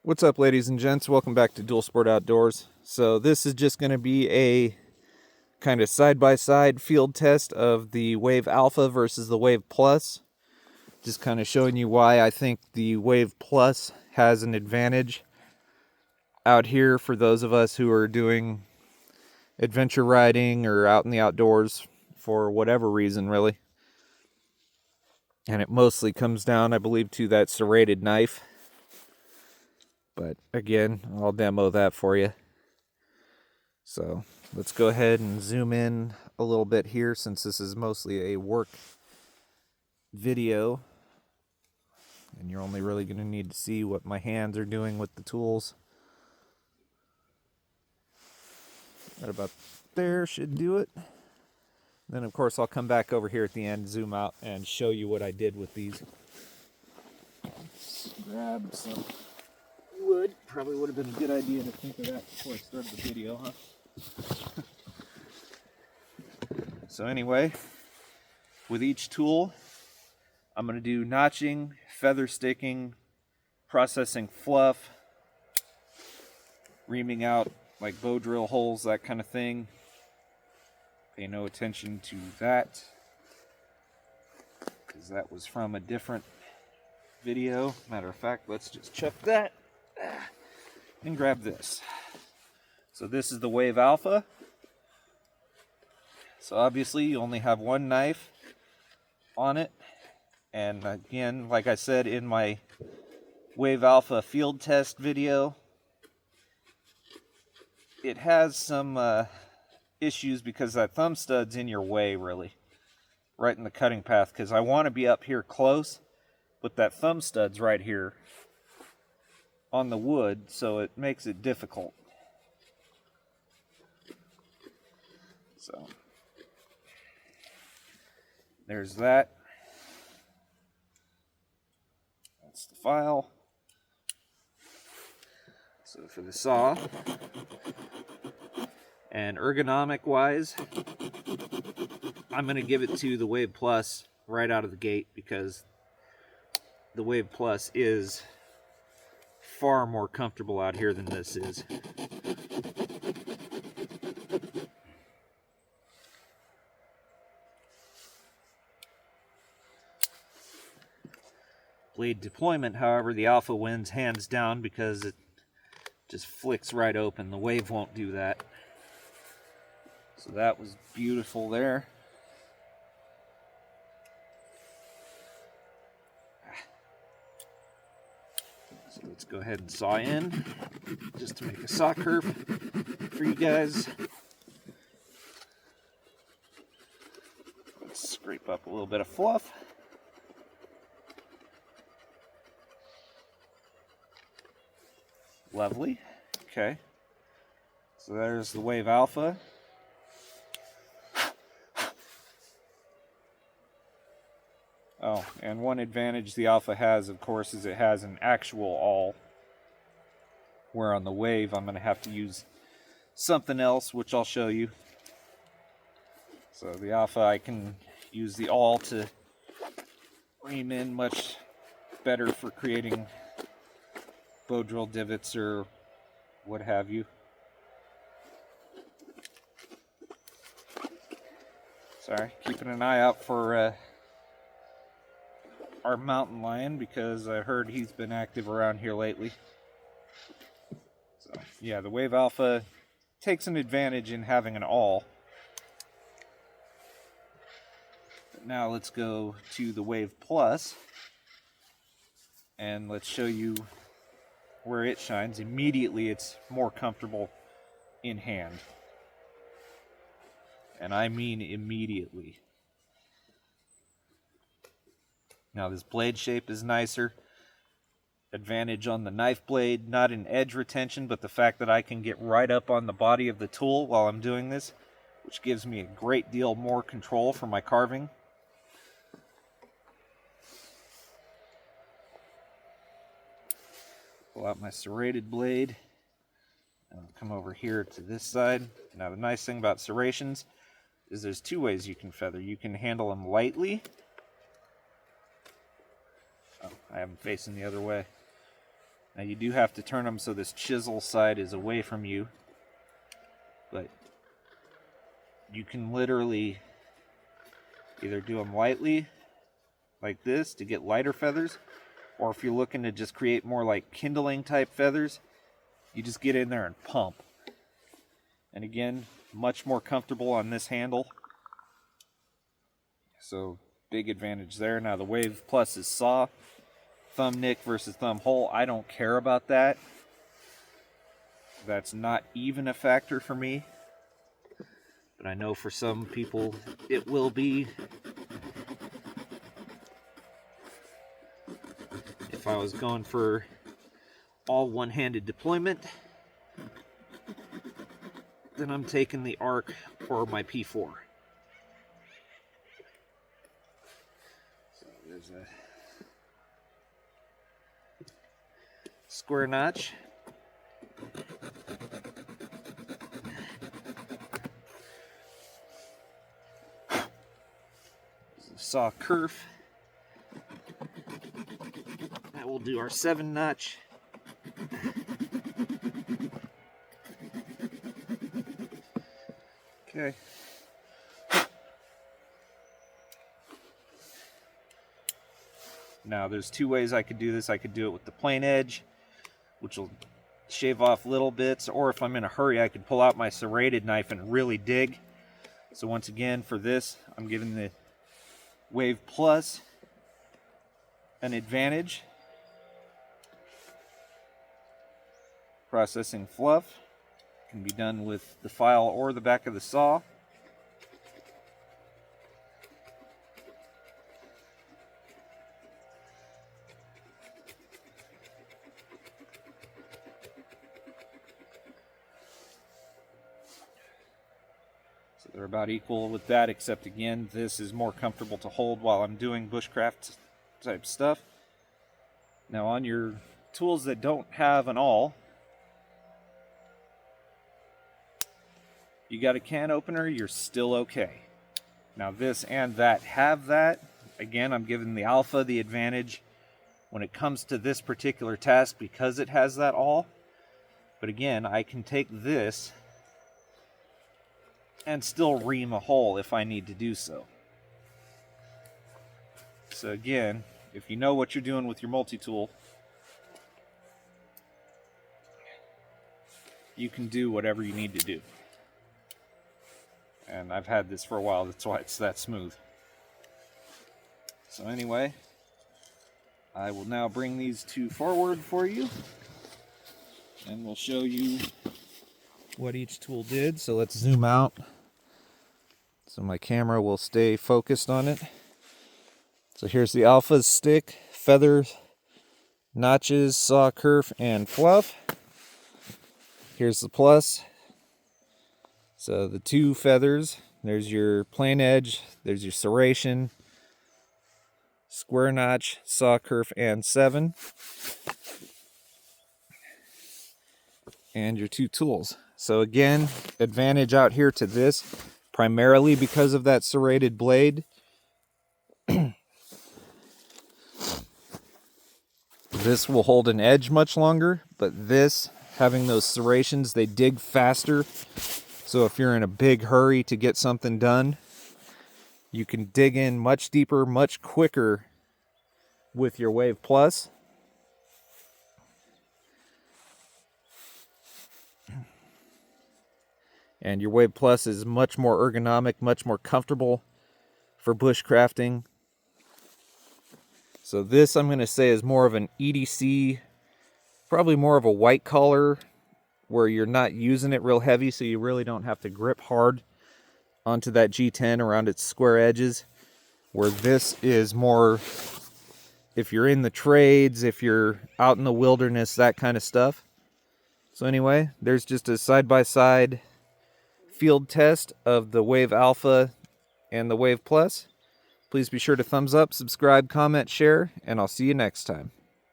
What's up, ladies and gents? Welcome back to Dual Sport Outdoors. So this is just going to be a kind of side-by-side field test of the Wave Alpha versus the Wave Plus. Just kind of showing you why I think the Wave Plus has an advantage out here for those of us who are doing adventure riding or out in the outdoors for whatever reason, really. And it mostly comes down, I believe, to that serrated knife. But again, I'll demo that for you. So let's go ahead and zoom in a little bit here, since this is mostly a work video. And you're only really going to need to see what my hands are doing with the tools. Right about there should do it. Then of course I'll come back over here at the end, zoom out, and show you what I did with these. Let's grab some wood. Probably would have been a good idea to think of that before I started the video, huh? So anyway, with each tool, I'm going to do notching, feather sticking, processing fluff, reaming out like bow drill holes, that kind of thing. Pay no attention to that, because that was from a different video. Matter of fact, let's just chuck that and grab this. So this is the Wave Alpha. So obviously you only have one knife on it. And again, like I said in my Wave Alpha field test video, it has some issues because that thumb stud's in your way, really, right in the cutting path, because I want to be up here close, but that thumb stud's right here on the wood, so it makes it difficult. So there's that. That's the file. So for the saw, and ergonomic wise, I'm going to give it to the Wave Plus right out of the gate, because the Wave Plus is far more comfortable out here than this is. Blade deployment, however, the Alpha wins hands down, because it just flicks right open. The Wave won't do that. So that was beautiful there. So let's go ahead and saw in, just to make a saw curve for you guys. Let's scrape up a little bit of fluff. Lovely. Okay. So there's the Wave Alpha. Oh, and one advantage the Alpha has, of course, is it has an actual awl, where on the Wave I'm going to have to use something else, which I'll show you. So the Alpha, I can use the awl to ream in much better for creating bow drill divots or what have you. Sorry, keeping an eye out for our mountain lion, because I heard he's been active around here lately. So yeah, the Wave Alpha takes an advantage in having an awl. But now let's go to the Wave Plus, and let's show you where it shines. Immediately it's more comfortable in hand. And I mean immediately. Now this blade shape is nicer. Advantage on the knife blade, not in edge retention, but the fact that I can get right up on the body of the tool while I'm doing this, which gives me a great deal more control for my carving. Pull out my serrated blade, and I'll come over here to this side. Now the nice thing about serrations is there's two ways you can feather. You can handle them lightly. Oh, I have them facing the other way. Now you do have to turn them so this chisel side is away from you, but you can literally either do them lightly like this to get lighter feathers, or if you're looking to just create more like kindling type feathers, you just get in there and pump. And again, much more comfortable on this handle. So big advantage there. Now the Wave Plus is saw. Thumb nick versus thumb hole. I don't care about that. That's not even a factor for me. But I know for some people it will be. If I was going for all one-handed deployment, then I'm taking the Arc or my P4. So there's a square notch. Saw kerf. That will do our 7-notch. Okay. Now there's two ways I could do this. I could do it with the plain edge, which will shave off little bits, or if I'm in a hurry, I could pull out my serrated knife and really dig. So once again, for this, I'm giving the Wave Plus an advantage. Processing fluff can be done with the file or the back of the saw. So they're about equal with that, except again, this is more comfortable to hold while I'm doing bushcraft type stuff. Now on your tools that don't have an awl, you got a can opener, you're still okay. Now this and that have that. Again, I'm giving the Alpha the advantage when it comes to this particular task because it has that awl. But again, I can take this and still ream a hole if I need to do so. So again, if you know what you're doing with your multi-tool, you can do whatever you need to do. And I've had this for a while, that's why it's that smooth. So anyway, I will now bring these two forward for you, and we'll show you what each tool did. So let's zoom out so my camera will stay focused on it. So here's the Alpha's stick, feathers, notches, saw, kerf, and fluff. Here's the Plus. So the two feathers, there's your plain edge, there's your serration, square notch, saw, kerf, and 7. And your two tools. So again, advantage out here to this, primarily because of that serrated blade. This will hold an edge much longer, but this, having those serrations, they dig faster. So if you're in a big hurry to get something done, you can dig in much deeper, much quicker with your Wave Plus. And your Wave Plus is much more ergonomic, much more comfortable for bushcrafting. So this, I'm going to say, is more of an EDC, probably more of a white collar, where you're not using it real heavy, so you really don't have to grip hard onto that G10 around its square edges. Where this is more, if you're in the trades, if you're out in the wilderness, that kind of stuff. So anyway, there's just a side-by-side field test of the Wave Alpha and the Wave Plus. Please be sure to thumbs up, subscribe, comment, share, and I'll see you next time.